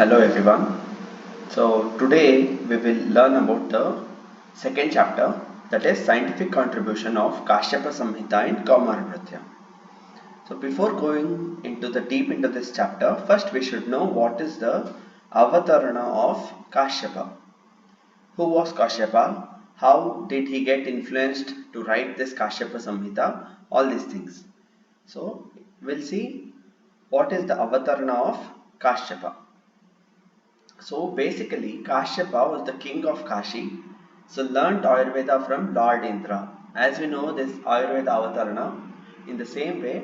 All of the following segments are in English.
Hello everyone. So today we will learn about the second chapter, that is scientific contribution of Kashyapa Samhita in Kaumarvritya. So before going into the deep into this chapter, first we should know what is the avatarana of Kashyapa. Who was Kashyapa? How did he get influenced to write this Kashyapa Samhita? All these things. So we'll see what is the avatarana of Kashyapa. So basically, Kashyapa was the king of Kashi, so learnt Ayurveda from Lord Indra. As we know, this Ayurveda avatarana, in the same way,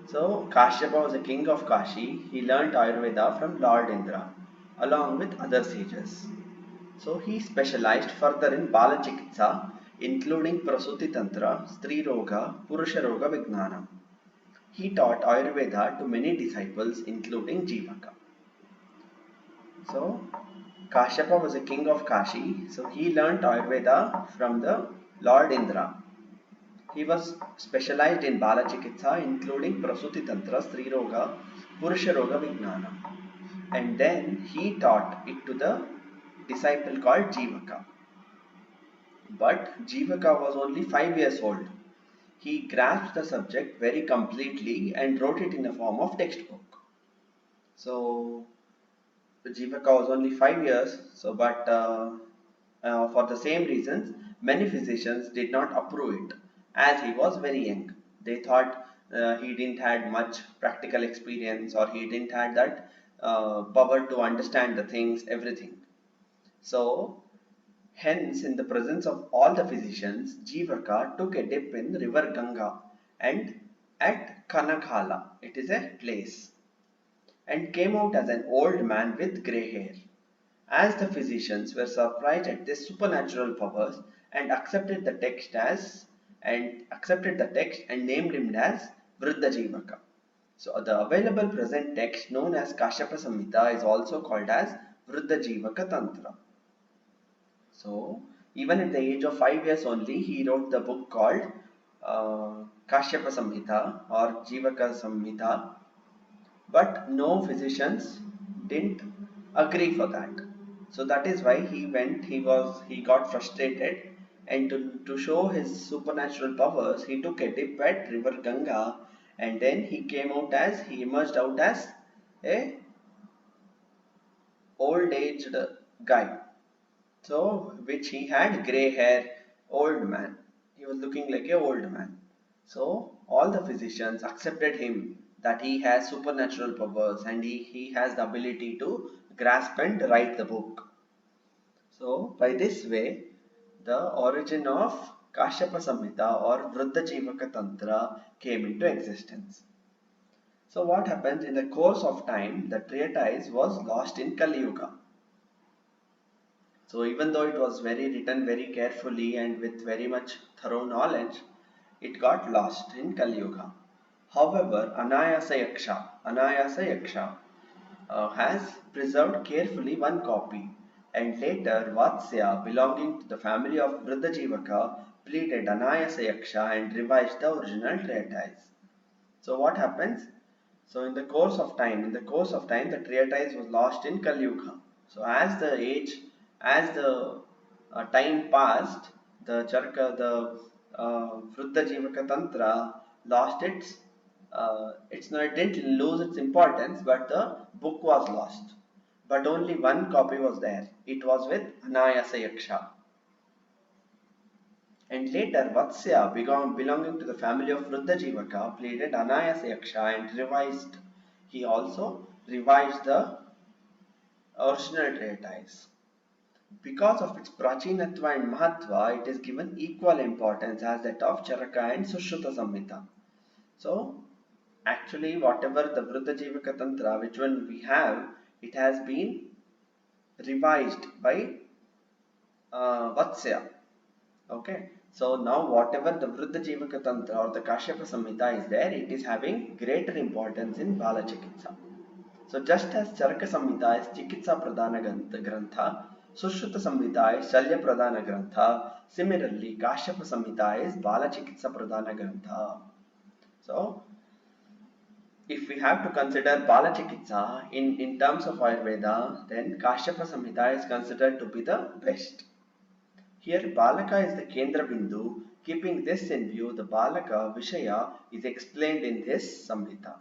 so Kashyapa was the king of Kashi, he learnt Ayurveda from Lord Indra, along with other sages. So he specialized further in Balachikitsa, including Prasuti Tantra, Stri Roga, Purusha Roga Vijnana. He taught Ayurveda to many disciples, including Jivaka. So Kashyapa was a king of Kashi, so he learnt Ayurveda from the Lord Indra. He was specialized in Balachikitsa, including Prasuti Tantra, Stri Roga, Purusha Roga Vijnana. And then he taught it to the disciple called Jivaka. But Jivaka was only 5 years old. He grasped the subject very completely and wrote it in the form of textbook. So Jivaka was only 5 years, so but for the same reasons, many physicians did not approve it as he was very young. They thought he didn't had much practical experience or he didn't had that power to understand the things, everything. So hence, in the presence of all the physicians, Jivaka took a dip in river Ganga and at Kanakhala, it is a place, and came out as an old man with grey hair. As the physicians were surprised at this supernatural powers and accepted the text and named him as Vriddha. So the available present text known as Kashyapa Samhita is also called as Vriddha Tantra. So even at the age of 5 years only, he wrote the book called Kashyapa Samhita or Jivaka Samhita, but no physicians didn't agree for that. So that is why he got frustrated, and to show his supernatural powers he took a dip at river Ganga, and then he emerged out as a old aged guy, so which he had gray hair, old man, he was looking like a old man. So all the physicians accepted him that he has supernatural powers and he has the ability to grasp and write the book. So by this way, the origin of Kashyapa Samhita or Vriddha Tantra came into existence. So what happens in the course of time, the treatise was lost in Kali Yuga. So even though it was written very carefully and with very much thorough knowledge, it got lost in Kali Yuga. However, Anayasa Yaksha has preserved carefully one copy, and later Vatsya, belonging to the family of Vriddha pleaded Anayasa Yaksha and revised the original treatise. So what happens? So in the course of time, the treatise was lost in Kali Yuga. So as the time passed, the Vriddha Tantra lost its no, it didn't lose its importance, but the book was lost. But only one copy was there. It was with Anayasa Yaksha. And later, Vatsya, belonging to the family of Vriddha pleaded Anayasa Yaksha and revised. He also revised the original treatise. Because of its Prachinatva and Mahatva, it is given equal importance as that of Charaka and Sushruta Samhita. So, actually, whatever the Vriddha Tantra, which one we have, it has been revised by Vatsya. Okay, so now whatever the Vriddha Tantra or the Kashyapa Samhita is there, it is having greater importance in Bala Chikitsa. So just as Charaka Samhita is Chikitsa Pradhana Grantha, Sushruta Samhita is Shalya Pradhana Grantha, similarly Kashyapa Samhita is Bala Chikitsa Pradhana Grantha. So if we have to consider Balachikitsa in terms of Ayurveda, then Kashyapa Samhita is considered to be the best. Here Balaka is the Kendra Bindu. Keeping this in view, the Balaka Vishaya is explained in this Samhita.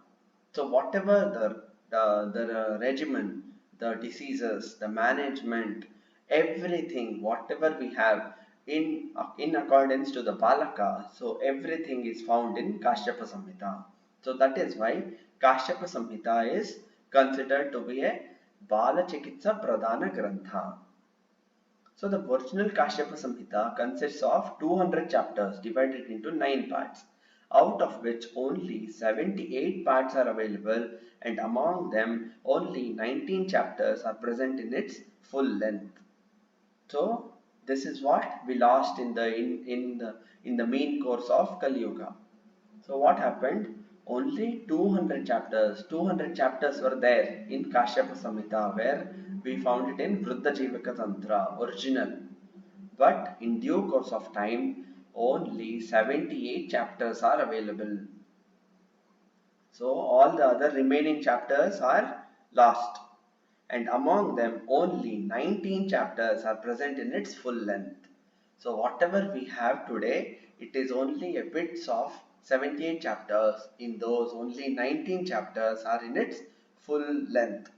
So whatever the regimen, the diseases, the management, everything, whatever we have in accordance to the Balaka, so everything is found in Kashyapa Samhita. So that is why Kashyapa Samhita is considered to be a Bala Chikitsa Pradhana Grantha. So the original Kashyapa Samhita consists of 200 chapters divided into 9 parts, out of which only 78 parts are available, and among them only 19 chapters are present in its full length. So this is what we lost in the main course of Kali Yuga. So what happened? Only 200 chapters were there in Kashyapa Samhita, where we found it in Vriddha Jivaka Tantra, original. But in due course of time, only 78 chapters are available. So all the other remaining chapters are lost. And among them, only 19 chapters are present in its full length. So whatever we have today, it is only a bits of 78 chapters. In those, only 19 chapters are in its full length.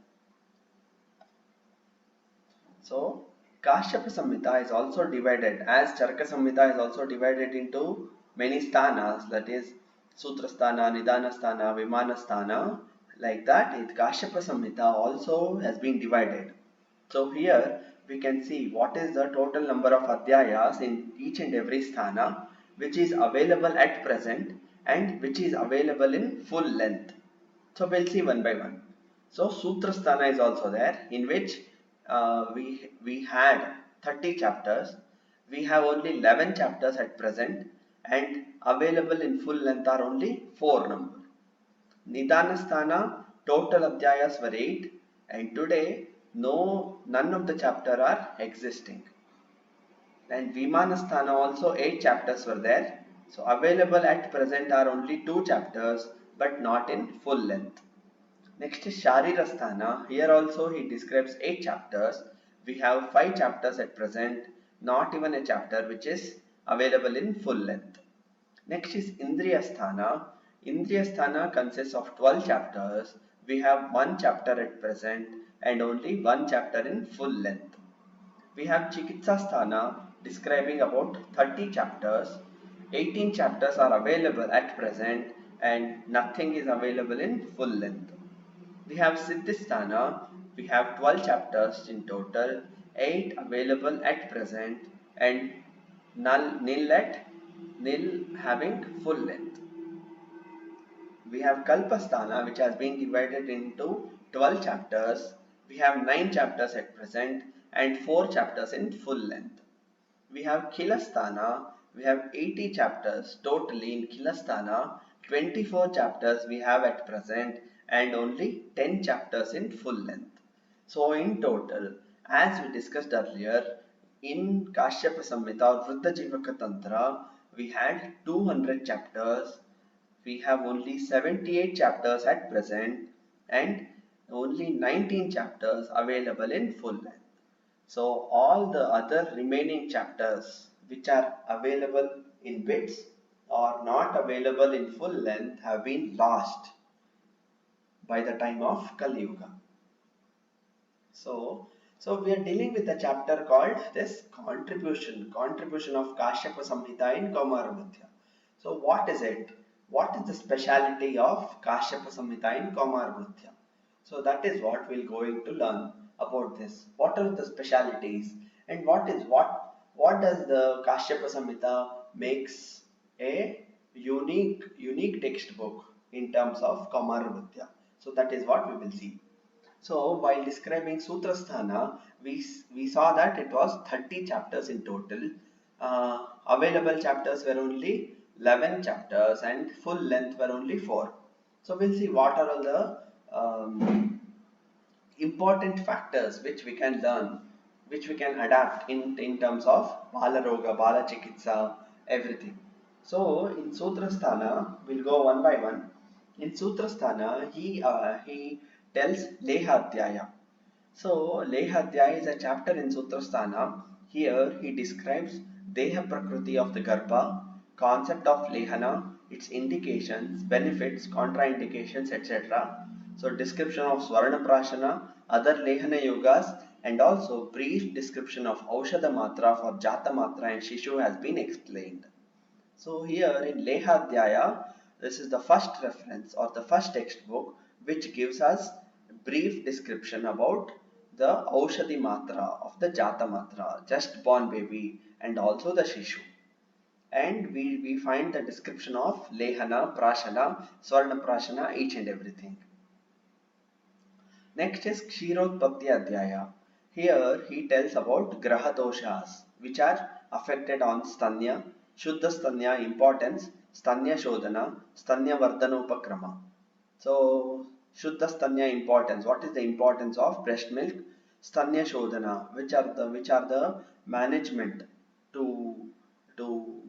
So Kashyapa Samhita is also divided, as Charaka Samhita is also divided into many sthanas, that is Sutra Sthana, Nidana Sthana, Vimana Sthana. Like that, Kashyapa Samhita also has been divided. So here we can see what is the total number of adhyayas in each and every sthana, which is available at present and which is available in full length. So we'll see one by one. So Sutra Sthana is also there, in which we had 30 chapters. We have only 11 chapters at present, and available in full length are only 4 number. Nidana Sthana, total adhyayas were 8, and today none of the chapter are existing. And Vimana Sthana also 8 chapters were there. So available at present are only 2 chapters, but not in full length. Next is Sharira Sthana. Here also he describes 8 chapters. We have 5 chapters at present, not even a chapter which is available in full length. Next is Indriya Sthana. Indriya Sthana consists of 12 chapters. We have 1 chapter at present and only 1 chapter in full length. We have Chikitsa Sthana describing about 30 chapters. 18 chapters are available at present and nothing is available in full length. We have Siddhisthana. We have 12 chapters in total, 8 available at present and nil having full length. We have Kalpasthana, which has been divided into 12 chapters. We have 9 chapters at present and 4 chapters in full length. We have Khilasthana. We have 80 chapters totally in Khilasthana. 24 chapters we have at present and only 10 chapters in full length. So in total, as we discussed earlier, in Kashyapa Samhita or Vriddha Jivaka Tantra, we had 200 chapters. We have only 78 chapters at present and only 19 chapters available in full length. So all the other remaining chapters which are available in bits or not available in full length have been lost by the time of Kali Yuga. So we are dealing with a chapter called this contribution of Kashyapa Samhita in Kaumarabudhya. So what is it? What is the speciality of Kashyapa Samhita in Kaumarabudhya? So that is what we're going to learn about this. What are the specialities and what does the Kashyapa Samhita makes a unique textbook in terms of Kaumarabudhya. So that is what we will see. So while describing Sutrasthana, we saw that it was 30 chapters in total. Available chapters were only 11 chapters and full length were only 4. So we'll see what are all the important factors which we can learn, which we can adapt in terms of Bala Roga, Bala Chikitsa, everything. So in Sutrasthana, we'll go one by one. In Sutrasthana, he tells Lehadhyaya. So Lehadhyaya is a chapter in Sutrasthana. Here he describes Deha Prakriti of the Garbha, concept of Lehana, its indications, benefits, contraindications, etc. So description of Swarna Prashana, other Lehana yogas, and also brief description of Aushadha Matra for Jata Matra and Shishu has been explained. So here in Lehadhyaya, this is the first reference or the first textbook which gives us brief description about the Aushadhi Matra of the Jata Matra, just born baby, and also the Shishu. And we find the description of Lehana, Prashana, Swarna Prashana, each and everything. Next is Kshirodpatti Adhyaya. Here he tells about Graha doshas which are affected on Stanya, Shuddha Stanya importance, Stanya Shodhana, Stanya Vardhanopakrama. So Shuddha Stanya importance. What is the importance of breast milk? Stanya Shodhana, which are the management to to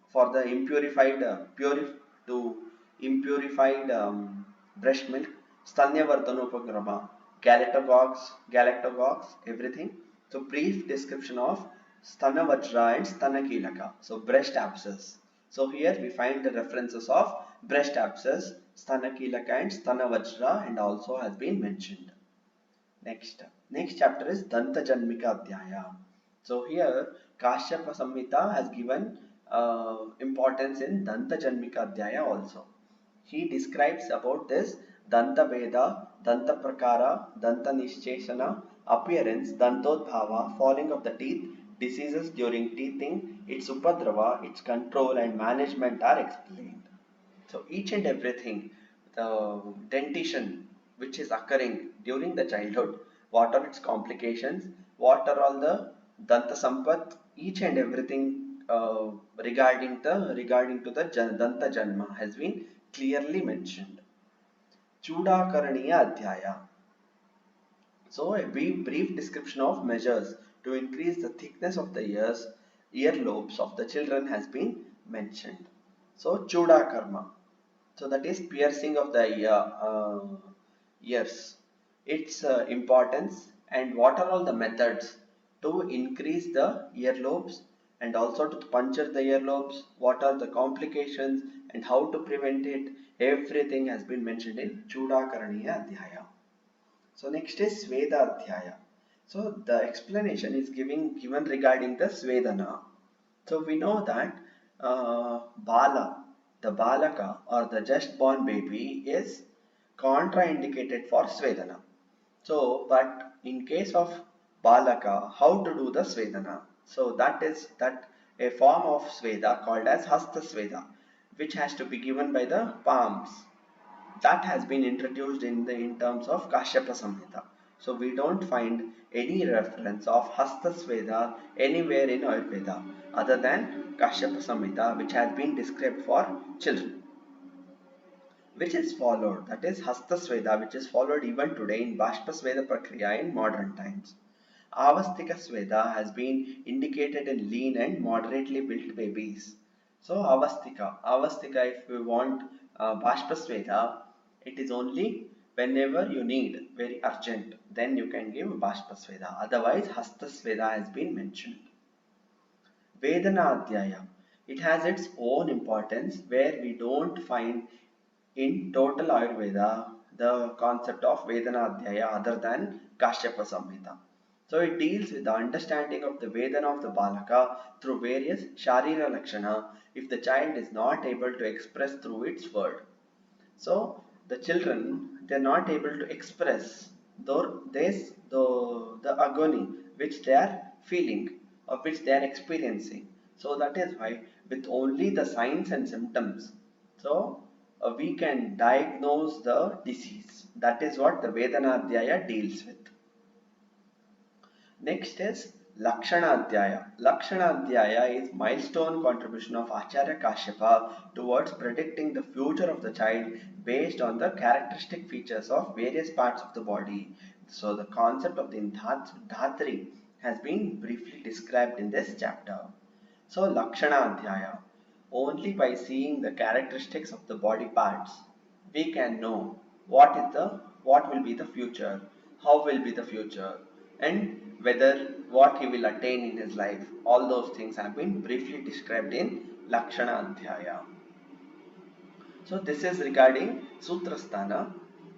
for the impurified to impurified breast milk, Stanya Vardhanopakrama, galactogogues, everything. So brief description of Stana Vajra and Stana Kilaka. So breast abscess. So here we find the references of breast abscess, Stana Kilaka and Stana Vajra and also has been mentioned. Next chapter is Danta Janmika Adhyaya. So here Kashyapa Samhita has given importance in Danta Janmika Adhyaya also. He describes about this Danta Veda, Danta Prakara, Danta Nishcheshana, appearance, Dantodbhava, falling of the teeth, diseases during teething, its Upadrava, its control and management are explained. So each and everything, the dentition which is occurring during the childhood, what are its complications, what are all the Danta Sampat, each and everything regarding to the Danta Janma has been clearly mentioned. Chudakaraniya Adhyaya. So a brief description of measures to increase the thickness of the earlobes of the children has been mentioned. So Chudakarma. So that is piercing of the ears. Its importance and what are all the methods to increase the earlobes and also to puncture the earlobes, what are the complications and how to prevent it, everything has been mentioned in Chudakaraniya Adhyaya. So next is Sveda Adhyaya. So the explanation is given regarding the Svedana. So we know that Bala, the Balaka or the just born baby is contraindicated for Svedana. So, but in case of Balaka, how to do the Svedana? So that a form of Sveda called as Hasta Sveda, which has to be given by the palms. That has been introduced in terms of Kashyapa Samhita. So we don't find any reference of Hasta Sveda anywhere in Ayurveda other than Kashyapa Samhita, which has been described for children, which is followed, that is Hasta Sveda, which is followed even today in Bashpa Sveda Prakriya in modern times. Avastika Sveda has been indicated in lean and moderately built babies. So Avastika, if we want Bashpa Sveda, it is only whenever you need, very urgent, then you can give Bashpa Sveda. Otherwise, Hasta Sveda has been mentioned. Vedana Adhyaya. It has its own importance where we don't find in total Ayurveda the concept of Vedana Adhyaya other than Kashyapa Samhita. So it deals with the understanding of the Vedana of the Balaka through various Sharira Lakshana if the child is not able to express through its word. So the children, they are not able to express the agony which they are feeling or which they are experiencing. So that is why with only the signs and symptoms, so we can diagnose the disease. That is what the Vedana Adhyaya deals with. Next is Lakshana Adhyaya. Lakshana Adhyaya is milestone contribution of Acharya Kashyapa towards predicting the future of the child based on the characteristic features of various parts of the body. So the concept of the Dhatri has been briefly described in this chapter. So Lakshana Adhyaya. only by seeing the characteristics of the body parts we can know what will be the future, how will be the future, and whether what he will attain in his life. All those things have been briefly described in Lakshana Adhyaya. So this is regarding Sutrasthana.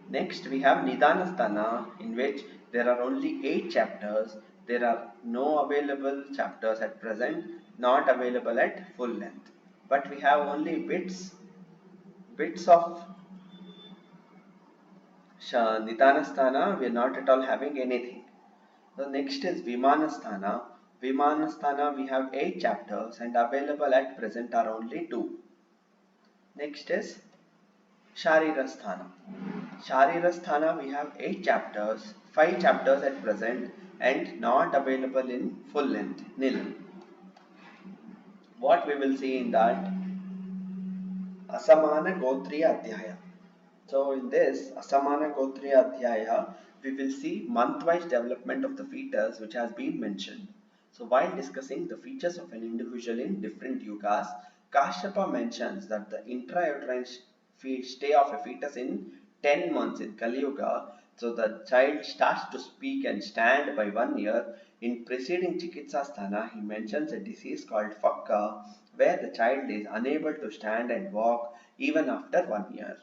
Next we have Nidhanasthana, in which there are only 8 chapters. There are no available chapters at present, not available at full length. But we have only bits of Nidhanasthana. We are not at all having anything. The next is Vimanasthana. Vimanasthana we have 8 chapters and available at present are only 2. Next is Sharirasthana. Sharirasthana we have 8 chapters, 5 chapters at present and not available in full length, nil. What we will see in that? Asamana Gotriya Adhyaya. So in this Asamana Gotriya Adhyaya, we will see month-wise development of the fetus which has been mentioned. So while discussing the features of an individual in different yugas, Kashyapa mentions that the intrauterine stay of a fetus in 10 months in Kali Yuga, so the child starts to speak and stand by 1 year. In preceding Chikitsasthana, he mentions a disease called Fakka, where the child is unable to stand and walk even after 1 year.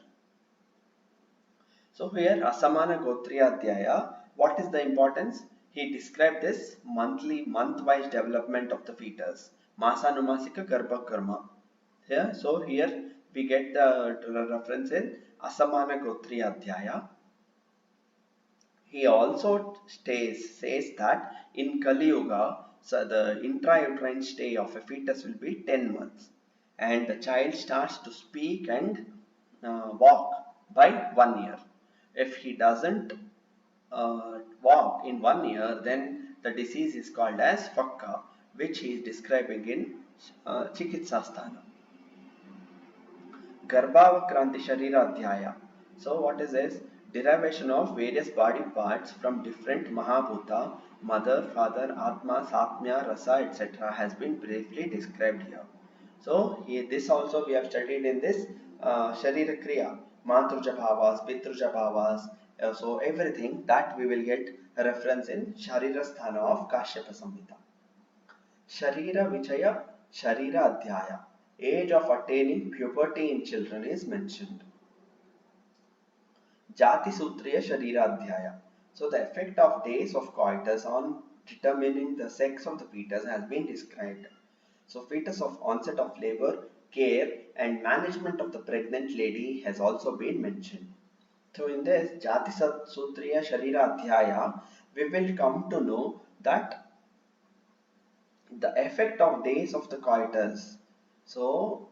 So here Asamana Gotriya Adhyaya, what is the importance? He described this month-wise development of the fetus. Masanumasika Garbha Karma. Here, so here we get the reference in Asamana Gotriya Adhyaya. He also says that in Kali Yuga, so the intrauterine stay of a fetus will be 10 months and the child starts to speak and walk by 1 year. If he doesn't walk in 1 year, then the disease is called as Fakka, which he is describing in Chikitsasthana. Garbhavakranti Sharira Adhyaya. So what is this? Derivation of various body parts from different Mahabhuta, mother, father, Atma, Satmya, Rasa, etc. has been briefly described here. So this also we have studied in this Sharira Kriya, Matruja Bhavas, Pitruja Bhavas, so everything that we will get a reference in Sharira Sthana of Kashyapa Samhita. Sharira Vichaya Sharira Adhyaya. Age of attaining puberty in children is mentioned. Jati Sutriya Sharira Adhyaya. So the effect of days of coitus on determining the sex of the fetus has been described. So fetus of onset of labor, care and management of the pregnant lady has also been mentioned. So in this Jati Sutriya Sharira Adhyaya, we will come to know that the effect of days of the coitus. So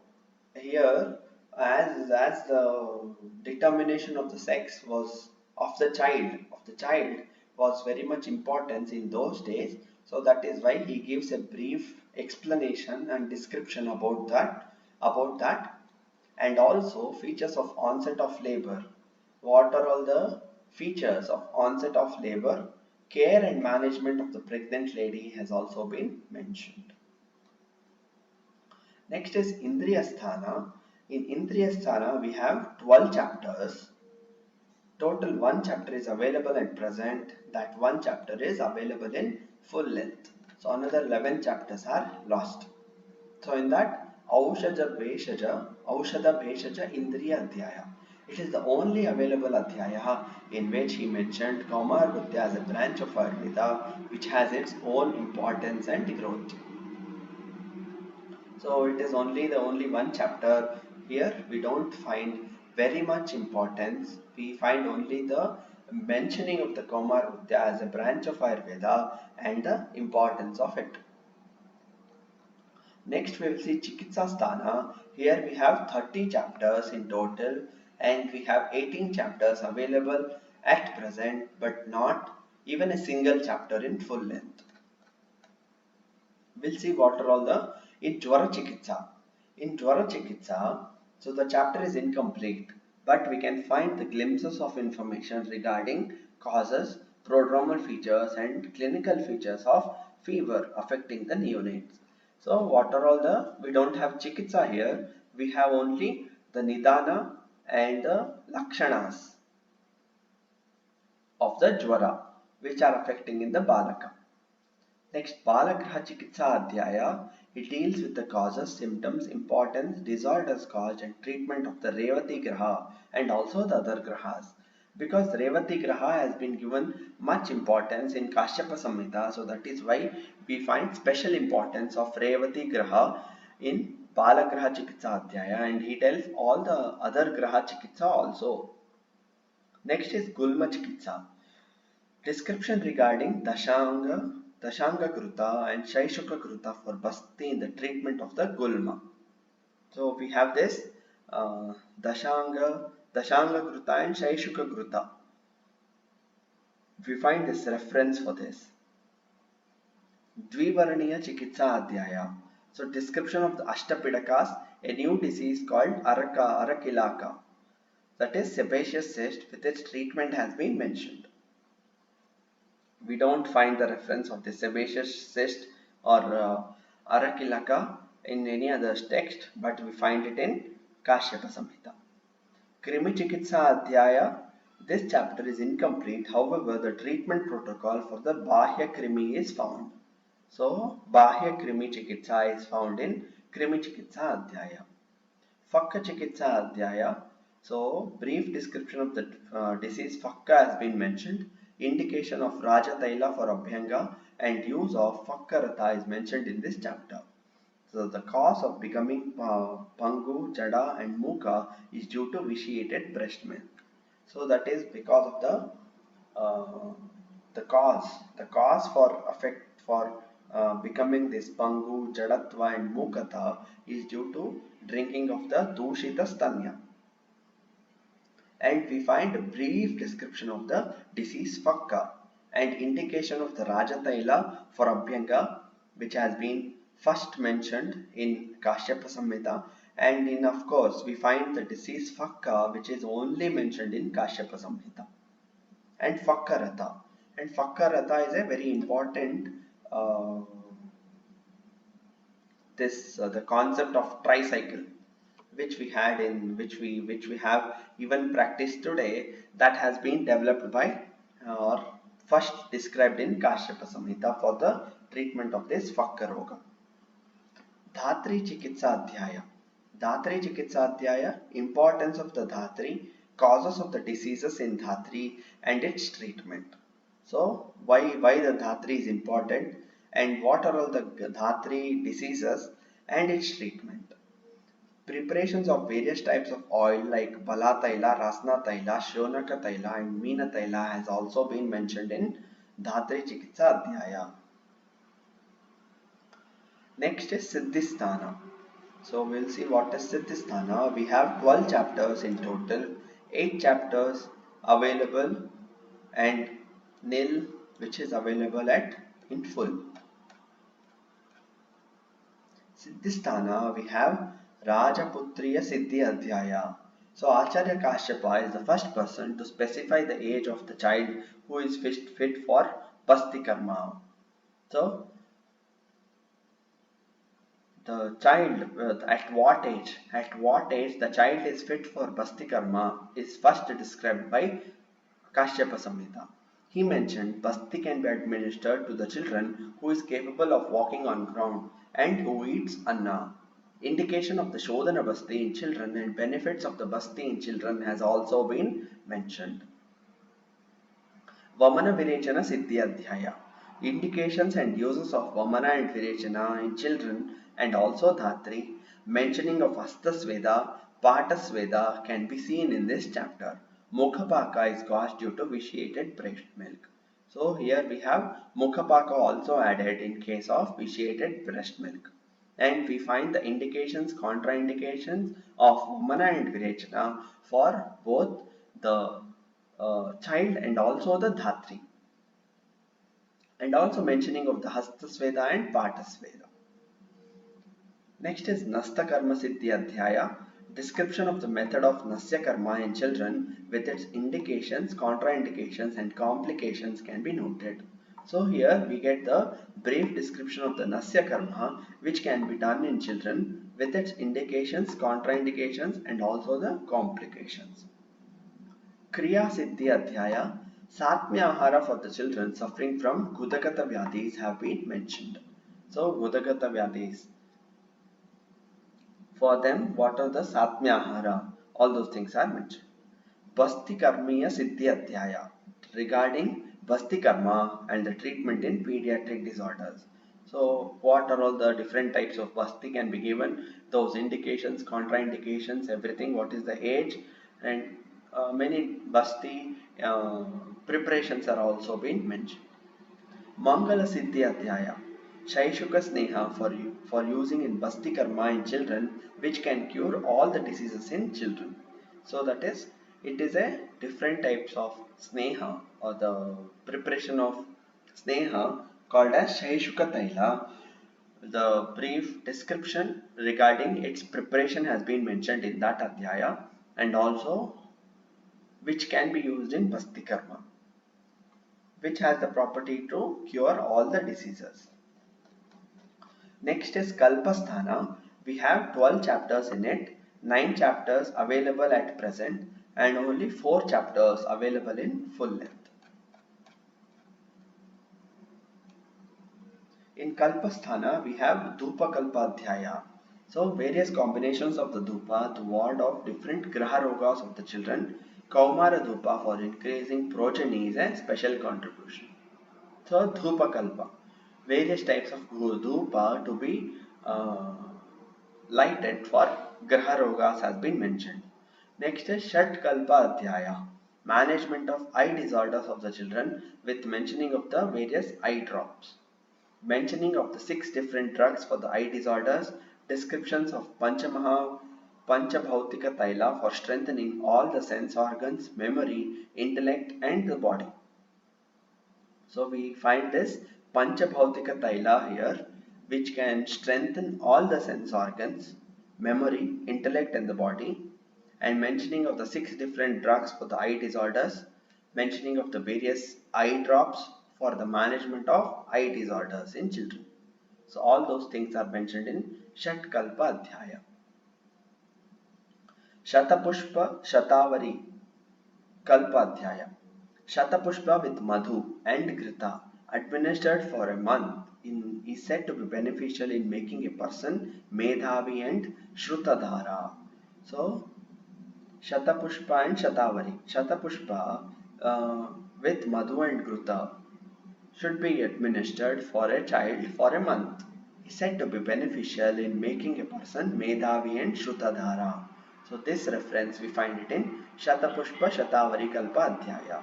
here as the determination of the sex was of the child was very much important in those days, so that is why he gives a brief explanation and description about that and also features of onset of labor. What are all the features of onset of labor? Care and management of the pregnant lady has also been mentioned. Next is Indriyasthana. In Indriyasthana we have 12 chapters. Total 1 chapter is available at present. That 1 chapter is available in full length. So another 11 chapters are lost. So in that Aushadha Bheshaja Indriya Adhyaya. It is the only available Adhyaya in which he mentioned Kaumar Vidya as a branch of Ayurveda which has its own importance and growth. So it is only the only 1 chapter. Here we don't find very much importance. We find only the mentioning of the Kaumar Vidya as a branch of Ayurveda and the importance of it. Next we will see Chikitsasthana. Here we have 30 chapters in total and we have 18 chapters available at present but not even a single chapter in full length. We'll see what are all the in Jwara Chikitsa. In Jwara Chikitsa, so the chapter is incomplete but we can find the glimpses of information regarding causes, prodromal features and clinical features of fever affecting the neonates. So what are all the, we don't have chikitsa here, we have only the nidana and the lakshanas of the jwara which are affecting in the balaka. Next, Balagraha Chikitsa Adhyaya, it deals with the causes, symptoms, importance, disorders caused and treatment of the Revati Graha and also the other Grahas. Because Revati Graha has been given much importance in Kashyapa Samhita, so that is why we find special importance of Revati Graha in Balagraha Chikitsa Adhyaya, and he tells all the other Graha Chikitsa also. Next is Gulma Chikitsa. Description regarding Dashanga Kruta and Shaishuka Kruta for Basti in the treatment of the Gulma. So we have this Dashanga Kruta and Shaishuka Kruta. We find this reference for this. Dvivaraniya Chikitsa Adhyaya. So description of the Ashtapidakas, a new disease called Arakilaka. That is sebaceous cyst, with its treatment has been mentioned. We don't find the reference of the sebaceous cyst or Arakilaka in any other text, but we find it in Kashyapa Samhita. Krimi Chikitsa Adhyaya, this chapter is incomplete, however the treatment protocol for the Bahya Krimi is found. So Bahya Krimi Chikitsa is found in Krimi Chikitsa Adhyaya. Fakka Chikitsa Adhyaya, so brief description of the disease Fakka has been mentioned. Indication of Raja Taila for Abhyanga and use of Fakkarata is mentioned in this chapter. So the cause of becoming Pangu, Jada and Muka is due to vitiated breast milk. So that is because of the cause for becoming this Pangu, Jadatva and Mukata is due to drinking of the Dushita Stanya. And we find a brief description of the disease Fakka and indication of the Rajataila for Abhyanga, which has been first mentioned in Kashyapa Samhita, and in, of course, we find the disease Fakka, which is only mentioned in Kashyapa Samhita. And Fakkarata. And Fakkarata is a very important the concept of tricycle, which we have even practiced today, that has been developed by or first described in Kashyapa Samhita for the treatment of this Fakka Roga. Dhatri Chikitsa Adhyaya. Dhatri Chikitsa Adhyaya, importance of the Dhatri, causes of the diseases in Dhatri and its treatment. So why the Dhatri is important and what are all the Dhatri diseases and its treatment. Preparations of various types of oil like Bala Taila, Rasna Taila, Shonaka Taila and Meena Taila has also been mentioned in Dhatri Chikitsa Adhyaya. Next is Siddhisthana. So we'll see what is Siddhisthana. We have 12 chapters in total, 8 chapters available and nil which is available in full. Siddhisthana, we have Rajaputriya Siddhi Adhyaya. So Acharya Kashyapa is the first person to specify the age of the child who is fit for Basti Karma. So the child at what age the child is fit for Basti Karma is first described by Kashyapa Samhita. He mentioned Basti can be administered to the children who is capable of walking on ground and who eats Anna. Indication of the Shodhana Basti in children and benefits of the Basti in children has also been mentioned. Vamana Virechana Siddhi Adhyaya. Indications and uses of Vamana and Virechana in children and also Dhatri, mentioning of Hastasveda, Patasveda can be seen in this chapter. Mukhapaka is caused due to vitiated breast milk. So here we have Mukhapaka also added in case of vitiated breast milk. And we find the indications, contraindications of Vamana and Virechana for both the child and also the Dhatri. And also mentioning of the Hastasveda and Patasveda. Next is Nasta Karma Siddhi Adhyaya. Description of the method of Nasya Karma in children with its indications, contraindications and complications can be noted. So here we get the brief description of the Nasya Karma which can be done in children with its indications, contraindications and also the complications. Kriya Siddhi Adhyaya, Satmya Ahara for the children suffering from Gudagata Vyadhis have been mentioned. So Gudagata Vyadhis. For them, what are the Satmya Ahara? All those things are mentioned. Basti Karmiya Siddhi Adhyaya regarding Basti Karma and the treatment in pediatric disorders. So, what are all the different types of Basti can be given? Those indications, contraindications, everything. What is the age? And many Basti preparations are also being mentioned. Mangala Siddhi Adhyaya Shaishuka Sneha for using in Basti Karma in children which can cure all the diseases in children. So that is, it is a different types of Sneha or the preparation of Sneha called as Shaishuka Taila. The brief description regarding its preparation has been mentioned in that Adhyaya and also which can be used in Basti Karma, which has the property to cure all the diseases. Next is Kalpasthana. We have 12 chapters in it, 9 chapters available at present and only 4 chapters available in full length. In Kalpasthana, we have Dhupa Kalpadhyaya. So various combinations of the Dhupa to ward off different Graha Rogas of the children. Kaumara Dhupa for increasing progeny is a special contribution. So Dhupa Kalpa. Various types of Dhupa to be lighted for Graha Rogas has been mentioned. Next is Shat Kalpa Adhyaya. Management of eye disorders of the children with mentioning of the various eye drops. Mentioning of the 6 different drugs for the eye disorders, descriptions of Panchabhautika Taila for strengthening all the sense organs, memory, intellect and the body. So we find this Panchabhautika Taila here which can strengthen all the sense organs, memory, intellect and the body, and mentioning of the 6 different drugs for the eye disorders, mentioning of the various eye drops for the management of eye disorders in children. So all those things are mentioned in Shatkalpa Adhyaya. Shatapushpa Shatavari Kalpa Adhyaya. Shatapushpa with Madhu and Grita administered for a month is said to be beneficial in making a person Medhavi and Shrutadhara. So Shatapushpa and Shatavari. Shatapushpa with Madhu and Gruta should be administered for a child for a month. Is said to be beneficial in making a person Medhavi and Shrutadhara. So this reference we find it in Shatapushpa Shatavari Kalpa Adhyaya.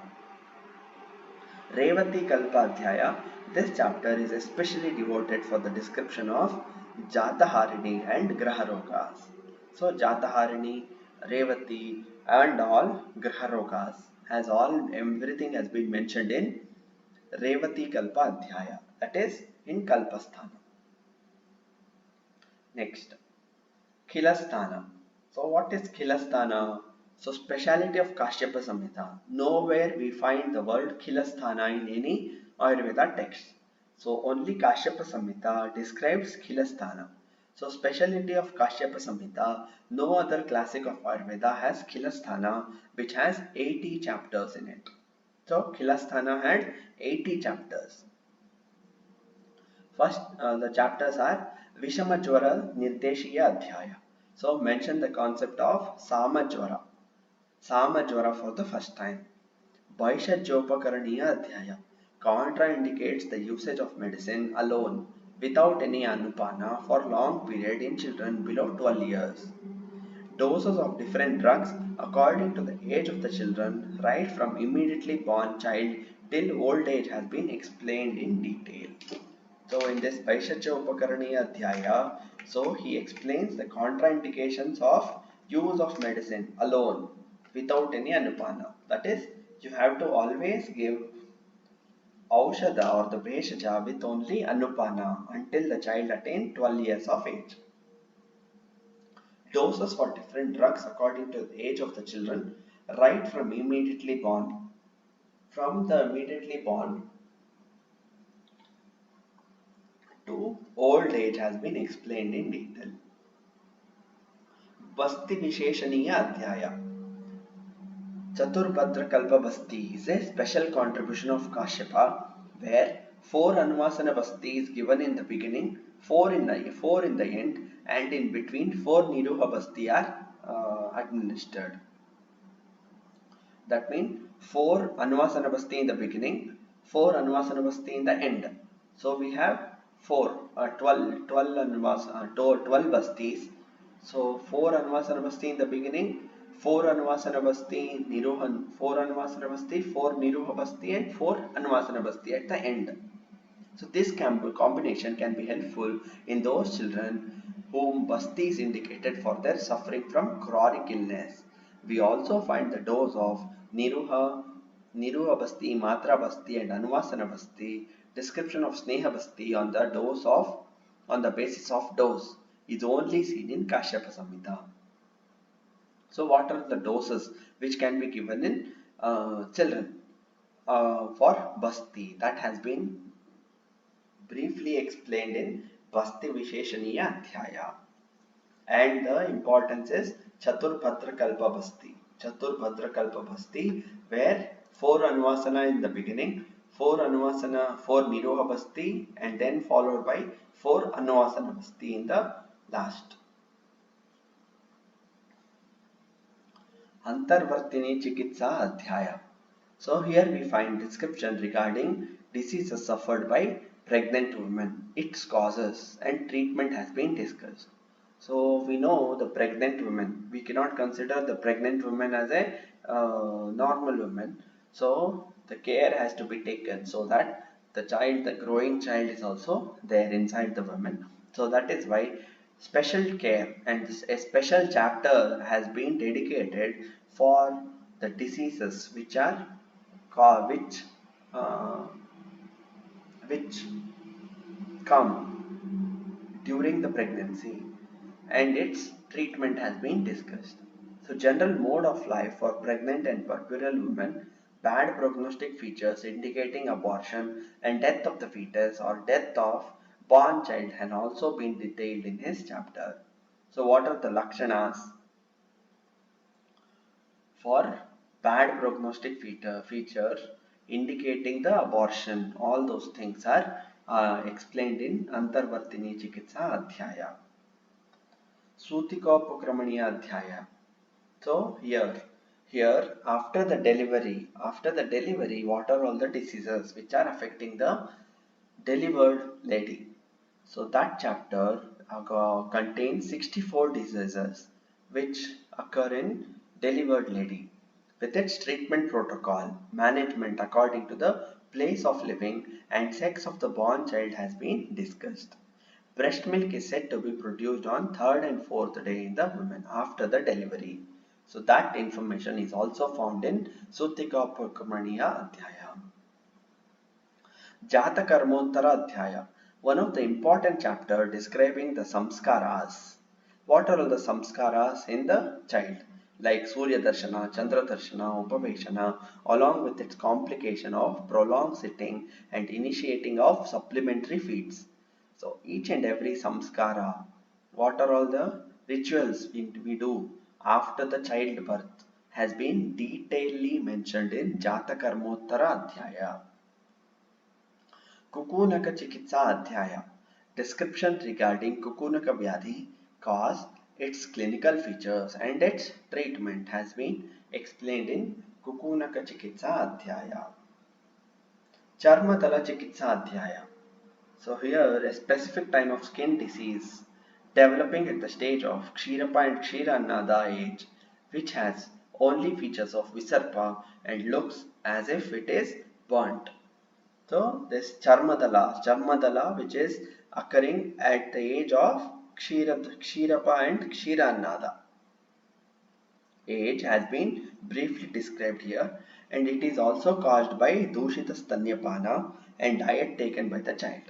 Revati Kalpa Adhyaya. This chapter is especially devoted for the description of Jataharini and Graharogas. So Jataharini, Revati and all Graharogas has everything has been mentioned in Revati Kalpa Adhyaya, that is in Kalpasthana. Next, Khilastana. So what is Khilastana? So speciality of Kashyapa Samhita. Nowhere we find the word Khilastana in any Ayurveda text. So only Kashyapa Samhita describes Khilastana. So speciality of Kashyapa Samhita, no other classic of Ayurveda has Khilastana which has 80 chapters in it. So Khilastana had 80 chapters. First, the chapters are Vishamajwara Nirdeshiya Adhyaya. So mention the concept of Samajwara. Samajwara for the first time. Vaishajyopakaraniya Adhyaya contraindicates the usage of medicine alone without any anupana for long period in children below 12 years. Doses of different drugs according to the age of the children right from immediately born child till old age has been explained in detail. So in this Vaishajya Upakaraniya Adhyaya, so he explains the contraindications of use of medicine alone without any anupana. That is, you have to always give Aushadha or the Bheshaja with only anupana until the child attains 12 years of age. Doses for different drugs according to the age of the children right from immediately born. From the immediately born to old age has been explained in detail. Basti Visheshaniya Adhyaya. Chaturbhadra Kalpa Basti is a special contribution of Kashyapa where 4 Anvasana Basti is given in the beginning, 4 in the end, and in between 4 Niruha Basti are administered. That means 4 Anvasana Basti in the beginning, 4 Anvasana Basti in the end. So we have 12 Bastis. So 4 Anvasana Basti in the beginning, 4 Anvasana Basti Niruhan, 4 Anvasana Basti, 4 Niruha Basti, and 4 Anvasana Basti at the end. So this combination can be helpful in those children whom Basti is indicated for their suffering from chronic illness. We also find the dose of Niruha Basti, Matra Basti, and Anvasana Basti. Description of Sneha Basti on the basis of dose is only seen in Kashyapa Samhita. So what are the doses which can be given in children for Basti? That has been briefly explained in Basti Visheshaniya Adhyaya. And the importance is Chaturbhadra Kalpa Basti. Chaturbhadra Kalpa Basti, where 4 Anvasana in the beginning, 4 Niroha Basti, and then followed by 4 Anvasana Basti in the last. Antarvartini Chikitsa Adhyaya. So here we find description regarding diseases suffered by pregnant women, its causes and treatment has been discussed. So we know the pregnant women, we cannot consider the pregnant woman as a normal woman. So the care has to be taken so that the growing child is also there inside the woman. So that is why special care and a special chapter has been dedicated for the diseases which are which come during the pregnancy, and its treatment has been discussed. So general mode of life for pregnant and puerperal women, bad prognostic features indicating abortion and death of the fetus or death of born child has also been detailed in his chapter. So what are the lakshanas for bad prognostic features indicating the abortion? All those things are explained in Antarvartini Chikitsa Adhyaya. Sutikopakramaniya Adhyaya. So here after the delivery, what are all the diseases which are affecting the delivered lady? So that chapter contains 64 diseases which occur in delivered lady, with its treatment protocol, management according to the place of living and sex of the born child has been discussed. Breast milk is said to be produced on 3rd and 4th day in the woman after the delivery. So that information is also found in Sutikopakramaniya Adhyaya. Jatakarmottara Adhyaya, one of the important chapter describing the samskaras. What are all the samskaras in the child? Like Surya Darshana, Chandra Darshana, Upaveshana, along with its complication of prolonged sitting and initiating of supplementary feeds. So each and every samskara, what are all the rituals we do after the childbirth has been detailedly mentioned in Jatakarmottara Adhyaya. Kukunaka Chikitsa Adhyaya. Description regarding Kukunaka Vyadhi, cause, its clinical features and its treatment has been explained in Kukunaka Chikitsa Adhyaya. Charmadala Chikitsa Adhyaya. So here a specific time of skin disease developing at the stage of Kshirapa and Kshiranada age, which has only features of Visarpa and looks as if it is burnt. So this Charmadala which is occurring at the age of Kshirapa and Kshiranada age has been briefly described here, and it is also caused by Dushita Stanyapana and diet taken by the child.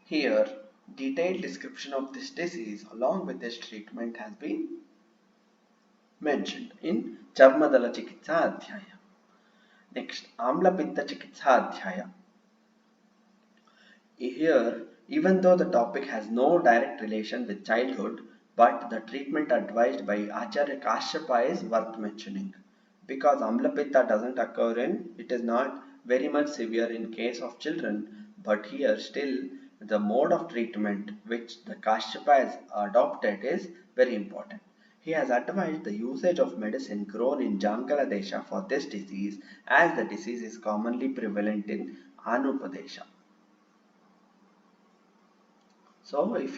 Here, detailed description of this disease along with its treatment has been mentioned in Charmadala Chikitsa Adhyaya. Next, Amla Pitta Chikitsa Adhyaya. Here, Even though the topic has no direct relation with childhood, but the treatment advised by Acharya Kashyapa is worth mentioning. Because Amlapitta doesn't occur it is not very much severe in case of children, but here still the mode of treatment which the Kashyapa has adopted is very important. He has advised the usage of medicine grown in Jangala Desha for this disease, as the disease is commonly prevalent in Anupadesha. So if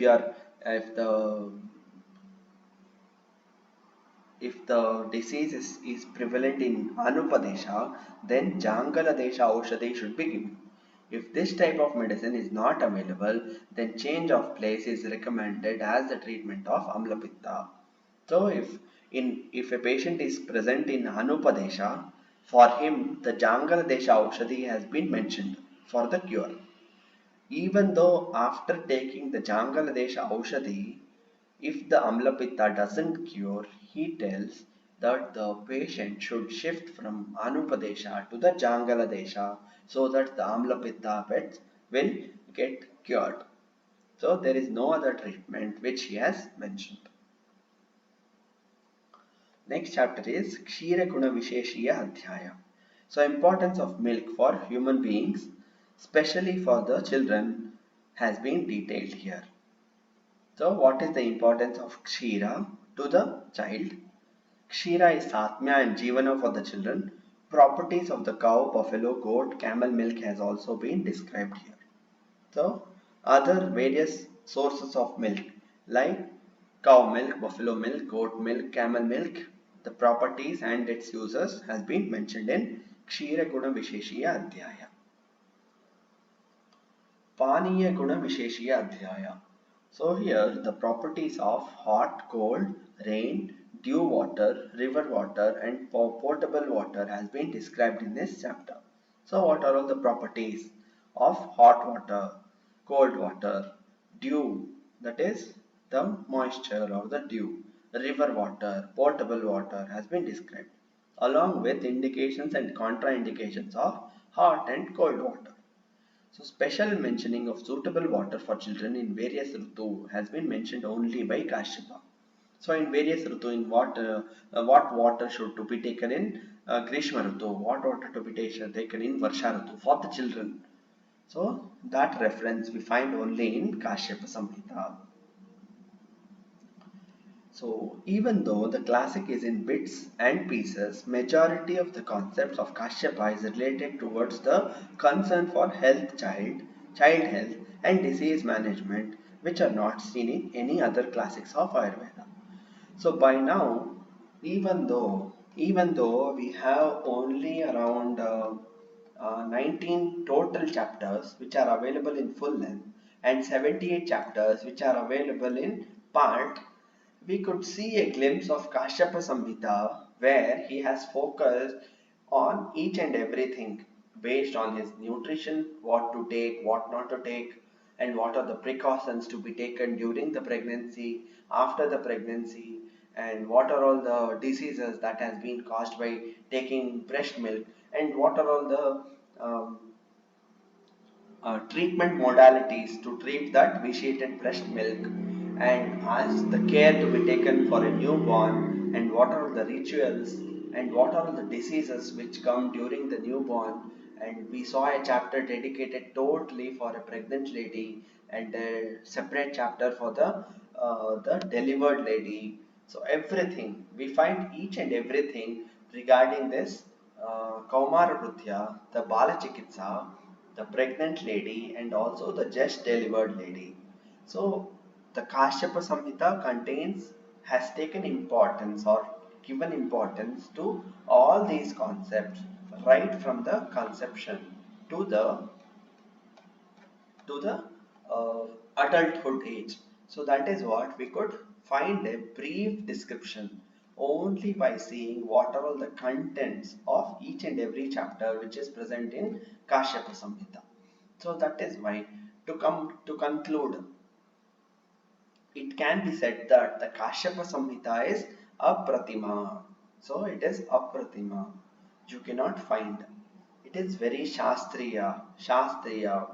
the disease is prevalent in Anupadesha, then Jangala Desha Aushadhi should be given. If this type of medicine is not available, then change of place is recommended as the treatment of Amlapitta. So if a patient is present in Anupadesha, for him the Jangala Desha Aushadhi has been mentioned for the cure. Even though after taking the Jangaladesha Aushadhi, if the Amlapitta doesn't cure, he tells that the patient should shift from Anupadesha to the Jangaladesha so that the Amlapitta pets will get cured. So there is no other treatment which he has mentioned. Next chapter is Kshira Guna Visheshiya Adhyaya. So importance of milk for human beings, especially for the children, has been detailed here. So what is the importance of Kshira to the child? Kshira is Satmya and Jivana for the children. Properties of the cow, buffalo, goat, camel milk has also been described here. So other various sources of milk like cow milk, buffalo milk, goat milk, camel milk, the properties and its uses has been mentioned in Kshira Guna Visheshiya Adhyaya. Paniya Guna Visheshiya Adhyaya. So here the properties of hot, cold, rain, dew water, river water and potable water has been described in this chapter. So what are all the properties of hot water, cold water, dew, that is the moisture or the dew, river water, potable water has been described along with indications and contraindications of hot and cold water. So special mentioning of suitable water for children in various Ritu has been mentioned only by Kashyapa. So in various Ritu, in what water should to be taken in Grishma Ritu, what water to be taken in Varsha Ritu for the children. So that reference we find only in Kashyapa Samhita. So even though the classic is in bits and pieces, majority of the concepts of Kashyapa is related towards the concern for child health and disease management, which are not seen in any other classics of Ayurveda. So by now, even though we have only around 19 total chapters which are available in full length and 78 chapters which are available in part, we could see a glimpse of Kashyapa Samhita where he has focused on each and everything based on his nutrition, what to take, what not to take, and what are the precautions to be taken during the pregnancy, after the pregnancy, and what are all the diseases that has been caused by taking breast milk, and what are all the treatment modalities to treat that vitiated breast milk, and as the care to be taken for a newborn, and what are the rituals and what are the diseases which come during the newborn. And we saw a chapter dedicated totally for a pregnant lady and a separate chapter for the delivered lady. So everything we find, each and everything regarding this Kaumara Vrutya, the Bala Chikitsa, the pregnant lady and also the just delivered lady. So the Kashyapa Samhita has taken importance or given importance to all these concepts right from the conception to the adulthood age. So that is what we could find a brief description only by seeing what are all the contents of each and every chapter which is present in Kashyapa Samhita. So that is why to conclude, it can be said that the Kashyapa Samhita is apratima. So it is apratima. You cannot find. It is very Shastriya,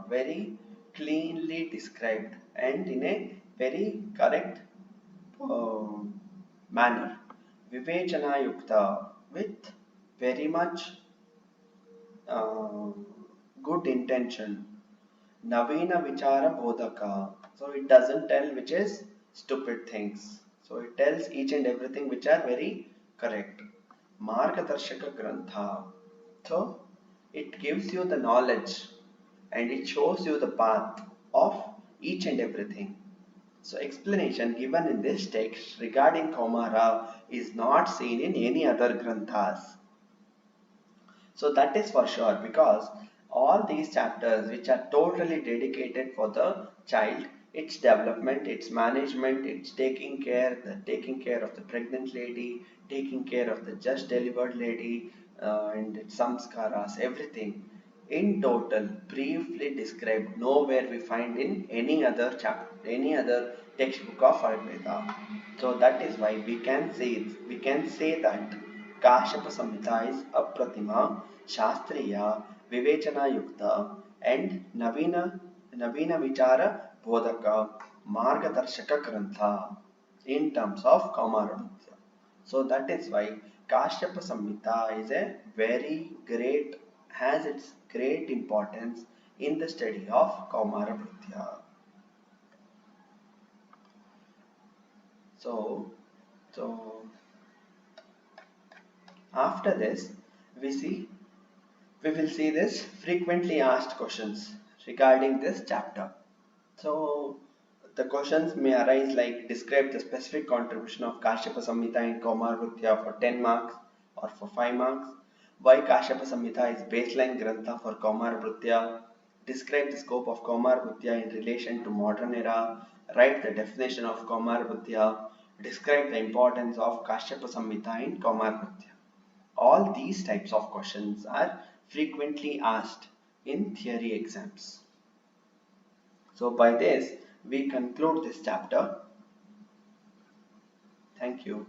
very cleanly described and in a very correct uh, manner. Vivechana Yukta, with very much uh, good intention. Navina Vichara Bodhaka. So it doesn't tell which is stupid things. So it tells each and everything which are very correct. Margadarshaka Grantha. So it gives you the knowledge and it shows you the path of each and everything. So explanation given in this text regarding Kaumara is not seen in any other granthas. So that is for sure, because all these chapters which are totally dedicated for the child, its development, its management, its taking care of the pregnant lady, taking care of the just delivered lady, and its samskaras, everything in total briefly described. Nowhere we find in any other chapter, any other textbook of Ayurveda. So that is why we can say that Kashyapa Samhita is Apratima, Shastriya, Vivechana Yukta, and Navina Vichara Bodhaka, Margadarshaka Grantha in terms of Kaumarabhutya. So that is why Kashyapa Samhita is a very great, has its great importance in the study of Kaumarabhutya. So, so after this, we see we will see this frequently asked questions regarding this chapter. So the questions may arise like describe the specific contribution of Kashyapa Samhita in Kaumar Vritya for 10 marks or for 5 marks. Why Kashyapa Samhita is baseline grantha for Kaumar Vritya. Describe the scope of Kaumar Vritya in relation to modern era. Write the definition of Kaumar Vritya. Describe the importance of Kashyapa Samhita in Kaumar Vritya. All these types of questions are frequently asked in theory exams. So by this, we conclude this chapter. Thank you.